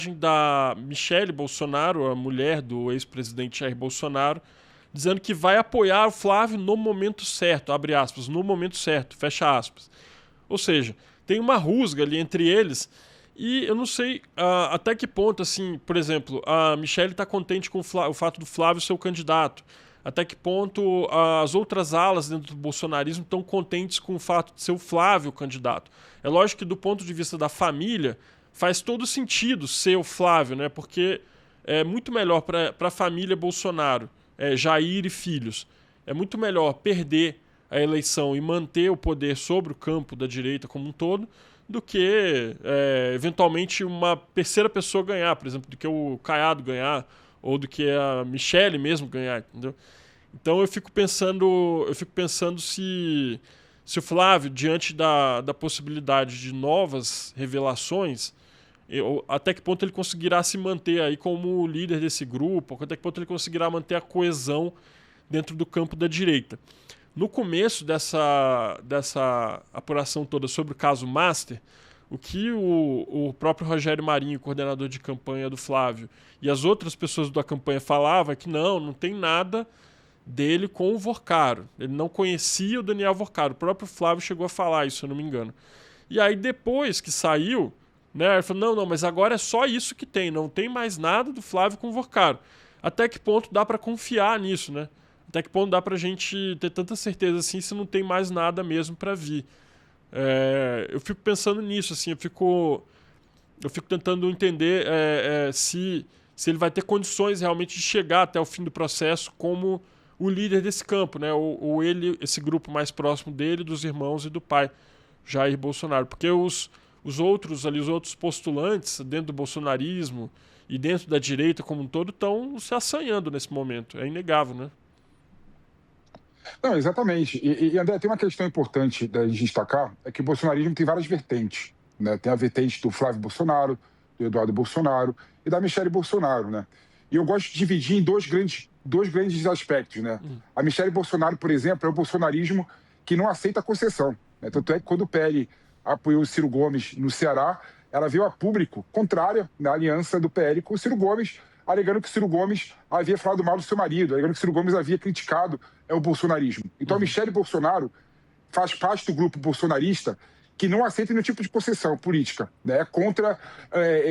postagem da Michelle Bolsonaro, a mulher do ex-presidente Jair Bolsonaro, dizendo que vai apoiar o Flávio no momento certo, abre aspas, no momento certo, fecha aspas. Ou seja, tem uma rusga ali entre eles e eu não sei até que ponto, assim, por exemplo, a Michelle está contente com o fato do Flávio ser o candidato. Até que ponto as outras alas dentro do bolsonarismo estão contentes com o fato de ser o Flávio o candidato. É lógico que do ponto de vista da família faz todo sentido ser o Flávio, né? Porque é muito melhor para a família Bolsonaro, Jair e filhos, é muito melhor perder a eleição e manter o poder sobre o campo da direita como um todo do que eventualmente uma terceira pessoa ganhar, por exemplo, do que o Caiado ganhar ou do que a Michelle mesmo ganhar, entendeu? Então eu fico pensando se o Flávio, diante da possibilidade de novas revelações, até que ponto ele conseguirá se manter aí como líder desse grupo, até que ponto ele conseguirá manter a coesão dentro do campo da direita. No começo dessa apuração toda sobre o caso Master, o que o próprio Rogério Marinho, coordenador de campanha do Flávio, e as outras pessoas da campanha falavam é que não tem nada dele com o Vorcaro. Ele não conhecia o Daniel Vorcaro. O próprio Flávio chegou a falar isso, se eu não me engano. E aí depois que saiu, né, ele falou, não, mas agora é só isso que tem, não tem mais nada do Flávio com o Vorcaro. Até que ponto dá para confiar nisso, né? Até que ponto dá pra gente ter tanta certeza assim se não tem mais nada mesmo para vir. Eu fico pensando nisso, assim, eu fico tentando entender se ele vai ter condições realmente de chegar até o fim do processo como o líder desse campo, né? Ou ele, esse grupo mais próximo dele, dos irmãos e do pai, Jair Bolsonaro. Porque os outros postulantes dentro do bolsonarismo e dentro da direita como um todo estão se assanhando nesse momento. É inegável, né? Não, exatamente. E André, tem uma questão importante da gente destacar, é que o bolsonarismo tem várias vertentes, né? Tem a vertente do Flávio Bolsonaro, do Eduardo Bolsonaro e da Michelle Bolsonaro, né? E eu gosto de dividir em dois grandes aspectos, né? A Michelle Bolsonaro, por exemplo, é o bolsonarismo que não aceita concessão, né? Tanto é que quando o PL apoiou o Ciro Gomes no Ceará, ela veio a público contrária na aliança do PL com o Ciro Gomes, alegando que o Ciro Gomes havia falado mal do seu marido, alegando que o Ciro Gomes havia criticado o bolsonarismo. Então a Michelle Bolsonaro faz parte do grupo bolsonarista que não aceita nenhum tipo de concessão política, né? É contra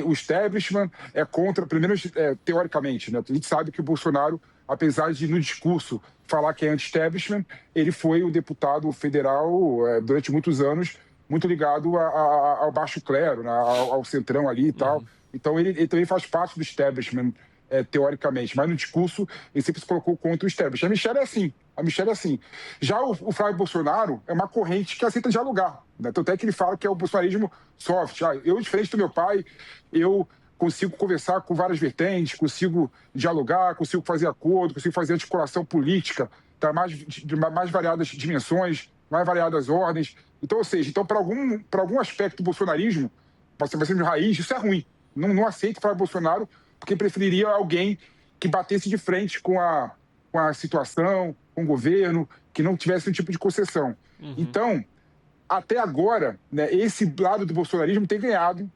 o establishment, é contra, pelo menos teoricamente, né? A gente sabe que o Bolsonaro, apesar de no discurso falar que é anti-establishment, ele foi o deputado federal durante muitos anos muito ligado ao baixo clero, né? ao centrão ali e tal. Então ele também faz parte do establishment, teoricamente, mas no discurso ele sempre se colocou contra o establishment. A Michelle é assim. Já o Flávio Bolsonaro é uma corrente que aceita dialogar, né? Tanto é que ele fala que é o bolsonarismo soft. Eu, diferente do meu pai, eu consigo conversar com várias vertentes, consigo dialogar, consigo fazer acordo, consigo fazer articulação política, tá? De mais variadas dimensões, mais variadas ordens. Então, ou seja, para algum aspecto do bolsonarismo, vai ser de raiz, isso é ruim. Não aceito o Flávio Bolsonaro, porque preferiria alguém que batesse de frente com a situação, com o governo, que não tivesse um tipo de concessão. Então, até agora, né, esse lado do bolsonarismo tem ganhado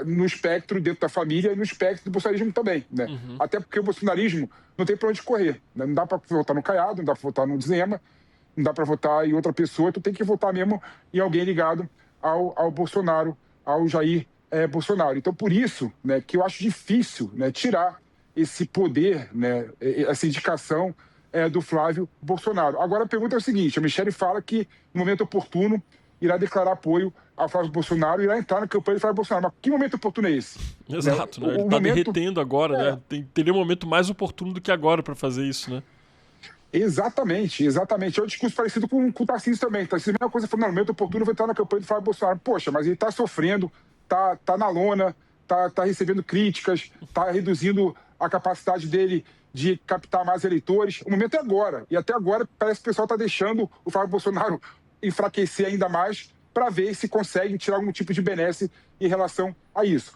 no espectro dentro da família e no espectro do bolsonarismo também, né? Até porque o bolsonarismo não tem para onde correr, né? Não dá para votar no Caiado, não dá para votar no Zema, não dá para votar em outra pessoa, tu tem que votar mesmo em alguém ligado ao Bolsonaro, ao Jair Bolsonaro. Então, por isso, né, que eu acho difícil, né, tirar esse poder, né, essa indicação do Flávio Bolsonaro. Agora, a pergunta é o seguinte, a Michelle fala que, no momento oportuno, irá declarar apoio ao Flávio Bolsonaro e irá entrar na campanha do Flávio Bolsonaro. Mas que momento oportuno é esse? Exato, né? Ele está derretendo agora, né? Teria um momento mais oportuno do que agora para fazer isso, né? Exatamente. É um discurso parecido com o Tarcísio também. Tarcísio, a mesma coisa, falando, no momento oportuno, vai entrar na campanha do Flávio Bolsonaro. Poxa, mas ele está sofrendo, tá na lona, tá recebendo críticas, tá reduzindo a capacidade dele de captar mais eleitores. O momento é agora. E até agora parece que o pessoal está deixando o Flávio Bolsonaro enfraquecer ainda mais para ver se consegue tirar algum tipo de benesse em relação a isso.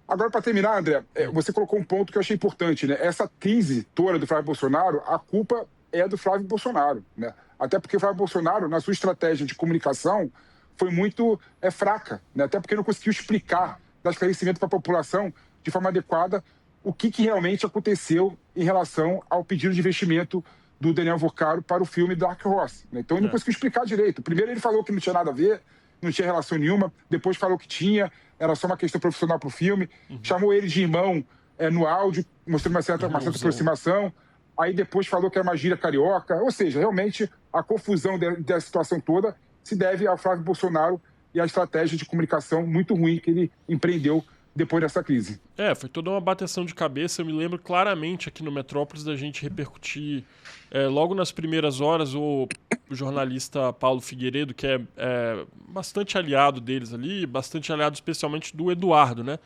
Agora, para terminar, André, você colocou um ponto que eu achei importante, né? Essa crise toda do Flávio Bolsonaro, a culpa é do Flávio Bolsonaro, né? Até porque o Flávio Bolsonaro, na sua estratégia de comunicação, foi muito fraca, né? Até porque não conseguiu explicar dar esclarecimento para a população de forma adequada o que realmente aconteceu em relação ao pedido de investimento do Daniel Vocaro para o filme Dark Horse. Então ele não conseguiu explicar direito. Primeiro ele falou que não tinha nada a ver, não tinha relação nenhuma, depois falou que tinha, era só uma questão profissional para o filme, chamou ele de irmão no áudio, mostrando uma certa aproximação, aí depois falou que era uma gíria carioca, ou seja, realmente a confusão da situação toda se deve ao Flávio Bolsonaro e à estratégia de comunicação muito ruim que ele empreendeu depois dessa crise. Foi toda uma bateção de cabeça. Eu me lembro claramente aqui no Metrópolis da gente repercutir logo nas primeiras horas o jornalista Paulo Figueiredo, que é bastante aliado deles ali, bastante aliado especialmente do Eduardo, né?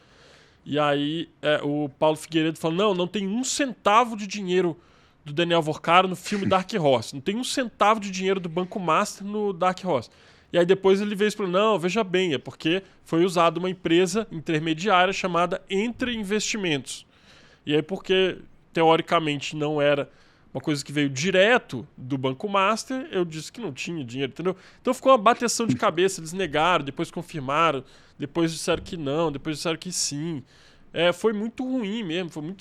E aí o Paulo Figueiredo falou, não tem um centavo de dinheiro do Daniel Vocaro no filme Dark Horse, não tem um centavo de dinheiro do Banco Master no Dark Horse. E aí depois ele veio e falou, não, veja bem, é porque foi usada uma empresa intermediária chamada Entre Investimentos. E aí porque, teoricamente, não era uma coisa que veio direto do Banco Master, eu disse que não tinha dinheiro, entendeu? Então ficou uma bateção de cabeça, eles negaram, depois confirmaram, depois disseram que não, depois disseram que sim. Foi muito ruim mesmo, foi muito